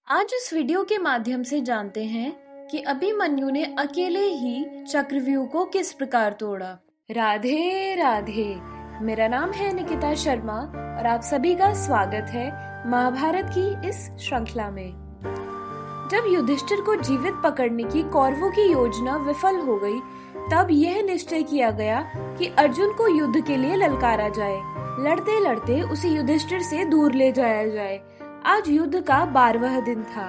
आज इस वीडियो के माध्यम से जानते हैं कि अभिमन्यु ने अकेले ही चक्रव्यूह को किस प्रकार तोड़ा। राधे राधे, मेरा नाम है निकिता शर्मा और आप सभी का स्वागत है महाभारत की इस श्रृंखला में। जब युधिष्ठिर को जीवित पकड़ने की कौरवों की योजना विफल हो गई, तब यह निश्चय किया गया कि अर्जुन को युद्ध के लिए ललकारा जाए। लड़ते लड़ते उसे युधिष्ठिर से दूर ले जाया जाए। आज युद्ध का 12वां दिन था।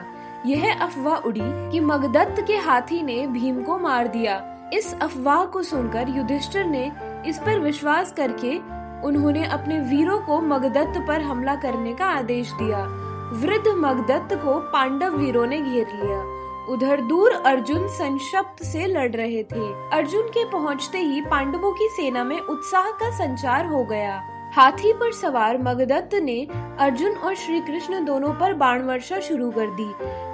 यह अफवाह उड़ी कि मगधत्त के हाथी ने भीम को मार दिया। इस अफवाह को सुनकर युधिष्ठिर ने इस पर विश्वास करके उन्होंने अपने वीरों को मगधत्त पर हमला करने का आदेश दिया। वृद्ध मगधत्त को पांडव वीरों ने घेर लिया। उधर दूर अर्जुन संशप्त से लड़ रहे थे। अर्जुन के पहुंचते ही पांडवों की सेना में उत्साह का संचार हो गया। हाथी पर सवार मगधत्त ने अर्जुन और श्री कृष्ण दोनों पर बाण वर्षा शुरू कर दी।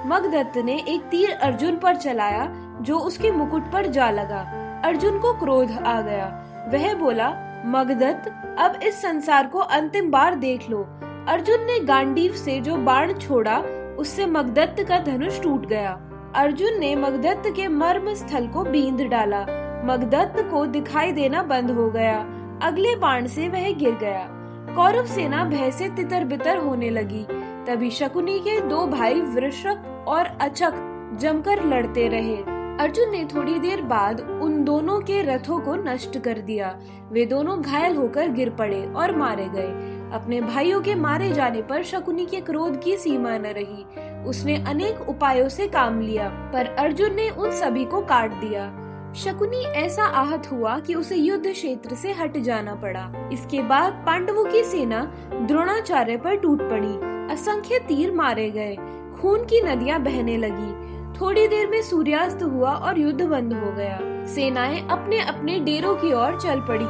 मगधत्त ने एक तीर अर्जुन पर चलाया जो उसके मुकुट पर जा लगा। अर्जुन को क्रोध आ गया। वह बोला, मगधत्त, अब इस संसार को अंतिम बार देख लो। अर्जुन ने गांडीव से जो बाण छोड़ा उससे मगधत्त का धनुष टूट गया। अर्जुन ने मगधत्त के मर्म स्थल को बींध डाला। मगधत्त को दिखाई देना बंद हो गया। अगले बाण से वह गिर गया। कौरव सेना भय से तितर बितर होने लगी। तभी शकुनी के दो भाई वृषक और अचक जमकर लड़ते रहे। अर्जुन ने थोड़ी देर बाद उन दोनों के रथों को नष्ट कर दिया। वे दोनों घायल होकर गिर पड़े और मारे गए। अपने भाइयों के मारे जाने पर शकुनी के क्रोध की सीमा न रही। उसने अनेक उपायों से काम लिया, पर अर्जुन ने उन सभी को काट दिया। शकुनी ऐसा आहत हुआ कि उसे युद्ध क्षेत्र से हट जाना पड़ा। इसके बाद पांडवों की सेना द्रोणाचार्य पर टूट पड़ी। असंख्य तीर मारे गए। खून की नदियां बहने लगी। थोड़ी देर में सूर्यास्त हुआ और युद्ध बंद हो गया। सेनाएं अपने अपने डेरों की ओर चल पड़ी।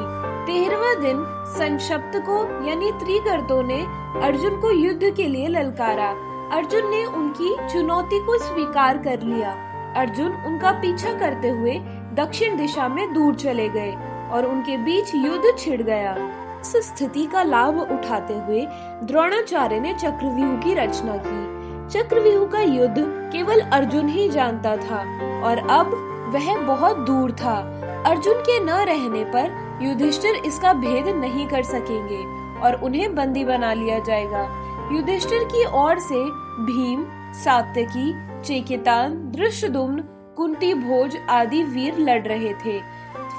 13वां दिन संशप्त को यानी त्रिगर्तों ने अर्जुन को युद्ध के लिए ललकारा। अर्जुन ने उनकी चुनौती को स्वीकार कर लिया। अर्जुन उनका पीछा करते हुए दक्षिण दिशा में दूर चले गए और उनके बीच युद्ध छिड़ गया। इस स्थिति का लाभ उठाते हुए द्रोणाचार्य ने चक्रव्यूह की रचना की। चक्रव्यूह का युद्ध केवल अर्जुन ही जानता था और अब वह बहुत दूर था। अर्जुन के न रहने पर युधिष्ठिर इसका भेद नहीं कर सकेंगे और उन्हें बंदी बना लिया जाएगा। युधिष्ठिर की ओर से भीम, सात्यकी, चेकितान, धृष्टद्युम्न, कुंती भोज आदि वीर लड़ रहे थे।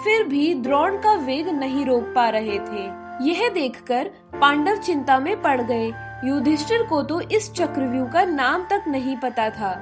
फिर भी द्रोण का वेग नहीं रोक पा रहे थे। यह देखकर पांडव चिंता में पड़ गए। युधिष्ठिर को तो इस चक्रव्यूह का नाम तक नहीं पता था।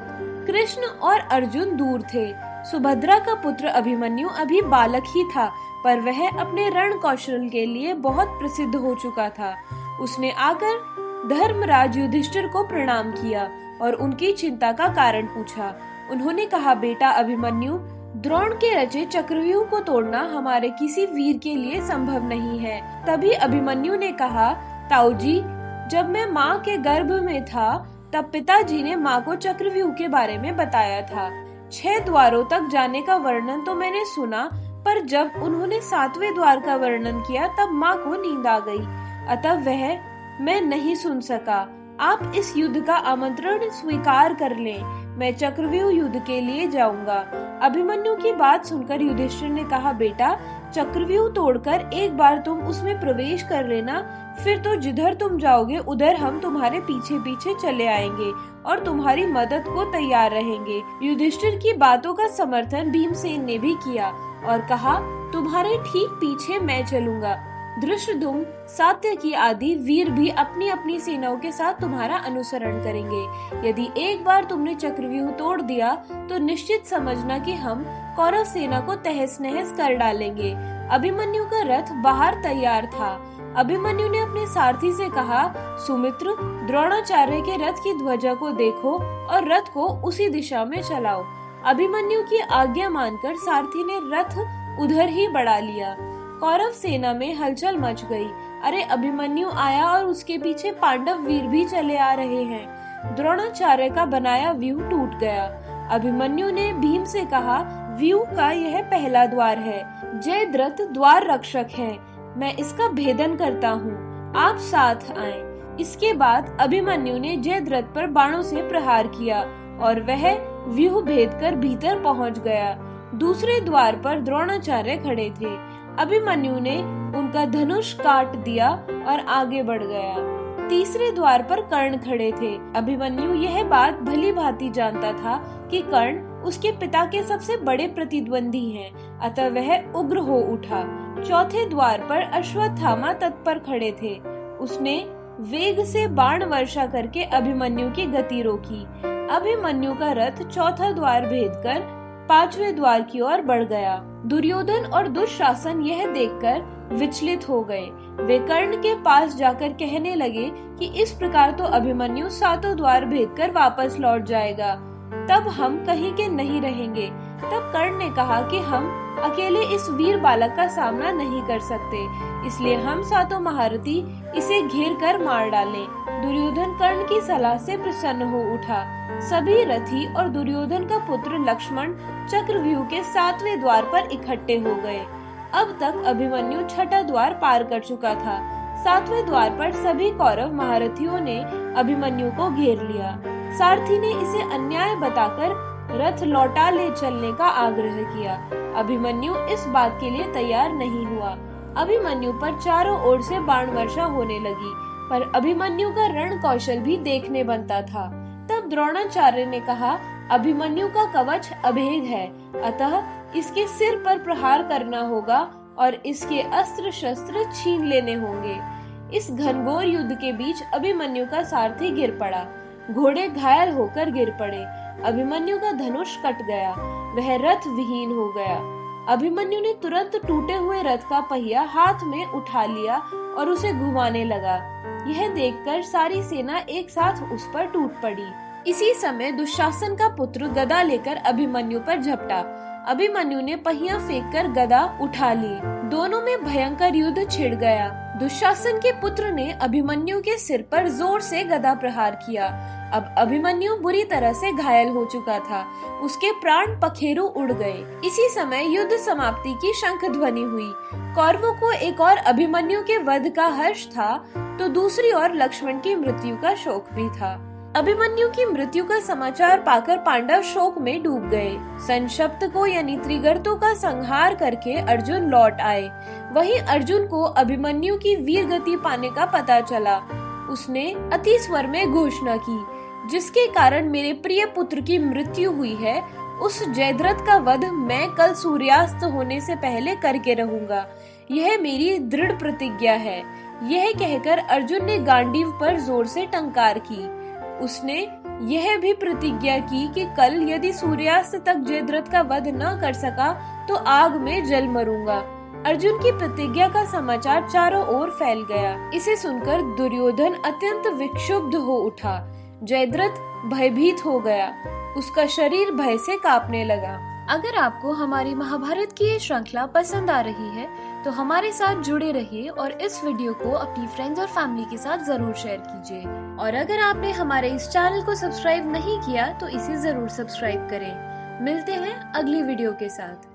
कृष्ण और अर्जुन दूर थे। सुभद्रा का पुत्र अभिमन्यु अभी बालक ही था, पर वह अपने रण कौशल के लिए बहुत प्रसिद्ध हो चुका था। उसने आकर धर्मराज युधिष्ठिर को प्रणाम किया और उनकी चिंता का कारण पूछा। उन्होंने कहा, बेटा अभिमन्यु, द्रोण के रचे चक्रव्यूह को तोड़ना हमारे किसी वीर के लिए संभव नहीं है। तभी अभिमन्यु ने कहा, ताऊजी, जब मैं माँ के गर्भ में था तब पिताजी ने माँ को चक्रव्यूह के बारे में बताया था। 6 द्वारों तक जाने का वर्णन तो मैंने सुना, पर जब उन्होंने 7वें द्वार का वर्णन किया तब माँ को नींद आ गई, अतः वह मैं नहीं सुन सका। आप इस युद्ध का आमंत्रण स्वीकार कर लें। मैं चक्रव्यूह युद्ध के लिए जाऊंगा। अभिमन्यु की बात सुनकर युधिष्ठिर ने कहा, बेटा, चक्रव्यूह तोड़कर एक बार तुम उसमें प्रवेश कर लेना, फिर तो जिधर तुम जाओगे उधर हम तुम्हारे पीछे पीछे चले आएंगे और तुम्हारी मदद को तैयार रहेंगे। युधिष्ठिर की बातों का समर्थन भीमसेन ने भी किया और कहा, तुम्हारे ठीक पीछे मैं चलूंगा। धृष्टद्युम्न, सात्यकी आदि वीर भी अपनी अपनी सेनाओं के साथ तुम्हारा अनुसरण करेंगे। यदि एक बार तुमने चक्रव्यूह तोड़ दिया तो निश्चित समझना कि हम कौरव सेना को तहस नहस कर डालेंगे। अभिमन्यु का रथ बाहर तैयार था। अभिमन्यु ने अपने सारथी से कहा, सुमित्र, द्रोणाचार्य के रथ की ध्वजा को देखो और रथ को उसी दिशा में चलाओ। अभिमन्यु की आज्ञा मानकर सारथी ने रथ उधर ही बढ़ा लिया। कौरव सेना में हलचल मच गई। अरे, अभिमन्यु आया और उसके पीछे पांडव वीर भी चले आ रहे हैं। द्रोणाचार्य का बनाया व्यूह टूट गया। अभिमन्यु ने भीम से कहा, व्यूह का यह पहला द्वार है। जयद्रथ द्वार रक्षक है। मैं इसका भेदन करता हूँ। आप साथ आएं। इसके बाद अभिमन्यु ने जयद्रथ पर बाणों से प्रहार किया और वह व्यूह भेद कर भीतर पहुंच गया। दूसरे द्वार पर द्रोणाचार्य खड़े थे। अभिमन्यु ने उनका धनुष काट दिया और आगे बढ़ गया। तीसरे द्वार पर कर्ण खड़े थे। अभिमन्यु यह बात भली भांति जानता था कि कर्ण उसके पिता के सबसे बड़े प्रतिद्वंदी हैं, अतः वह उग्र हो उठा। चौथे द्वार पर अश्वत्थामा तत्पर खड़े थे। उसने वेग से बाण वर्षा करके अभिमन्यु की गति रोकी। अभिमन्यु का रथ चौथा द्वार भेद कर पांचवें द्वार की ओर बढ़ गया। दुर्योधन और दुःशासन यह देखकर विचलित हो गए। वे कर्ण के पास जाकर कहने लगे कि इस प्रकार तो अभिमन्यु सातों द्वार भेद कर वापस लौट जाएगा, तब हम कहीं के नहीं रहेंगे। तब कर्ण ने कहा कि हम अकेले इस वीर बालक का सामना नहीं कर सकते, इसलिए हम सातों महारथी इसे घेर कर मार डालें। दुर्योधन कर्ण की सलाह से प्रसन्न हो उठा। सभी रथी और दुर्योधन का पुत्र लक्ष्मण चक्रव्यूह के सातवें द्वार पर इकट्ठे हो गए। अब तक अभिमन्यु छठा द्वार पार कर चुका था। सातवें द्वार पर सभी कौरव महारथियों ने अभिमन्यु को घेर लिया। सारथी ने इसे अन्याय बताकर रथ लौटा ले चलने का आग्रह किया। अभिमन्यु इस बात के लिए तैयार नहीं हुआ। अभिमन्यु पर चारों ओर से बाण वर्षा होने लगी, पर अभिमन्यु का रण कौशल भी देखने बनता था। तब द्रोणाचार्य ने कहा, अभिमन्यु का कवच अभेद है, अतः इसके सिर पर प्रहार करना होगा और इसके अस्त्र शस्त्र छीन लेने होंगे। इस घनघोर युद्ध के बीच अभिमन्यु का सारथी गिर पड़ा। घोड़े घायल होकर गिर पड़े। अभिमन्यु का धनुष कट गया। वह रथ विहीन हो गया। अभिमन्यु ने तुरंत टूटे हुए रथ का पहिया हाथ में उठा लिया और उसे घुमाने लगा। यह देखकर सारी सेना एक साथ उस पर टूट पड़ी। इसी समय दुशासन का पुत्र गदा लेकर अभिमन्यु पर झपटा। अभिमन्यु ने पहिया फेंककर गदा उठा ली। दोनों में भयंकर युद्ध छिड़ गया। दुशासन के पुत्र ने अभिमन्यु के सिर पर जोर से गदा प्रहार किया। अब अभिमन्यु बुरी तरह से घायल हो चुका था। उसके प्राण पखेरु उड़ गए। इसी समय युद्ध समाप्ति की शंख ध्वनि हुई। कौरवों को एक और अभिमन्यु के वध का हर्ष था, तो दूसरी ओर लक्ष्मण की मृत्यु का शोक भी था। अभिमन्यु की मृत्यु का समाचार पाकर पांडव शोक में डूब गए। संशप्त को यानी त्रिगर्तों का संहार करके अर्जुन लौट आए। वहीं अर्जुन को अभिमन्यु की वीर गति पाने का पता चला। उसने अति स्वर में घोषणा की, जिसके कारण मेरे प्रिय पुत्र की मृत्यु हुई है, उस जयद्रथ का वध मैं कल सूर्यास्त होने से पहले करके रहूंगा। यह मेरी दृढ़ प्रतिज्ञा है। यह कहकर अर्जुन ने गांडीव पर जोर से टंकार की। उसने यह भी प्रतिज्ञा की कि कल यदि सूर्यास्त तक जयद्रथ का वध न कर सका तो आग में जल मरूंगा। अर्जुन की प्रतिज्ञा का समाचार चारों ओर फैल गया। इसे सुनकर दुर्योधन अत्यंत विक्षुब्ध हो उठा। जयद्रथ भयभीत हो गया। उसका शरीर भय से कांपने लगा। अगर आपको हमारी महाभारत की ये श्रृंखला पसंद आ रही है तो हमारे साथ जुड़े रहिए और इस वीडियो को अपनी फ्रेंड्स और फैमिली के साथ जरूर शेयर कीजिए। और अगर आपने हमारे इस चैनल को सब्सक्राइब नहीं किया तो इसे जरूर सब्सक्राइब करें। मिलते हैं अगली वीडियो के साथ।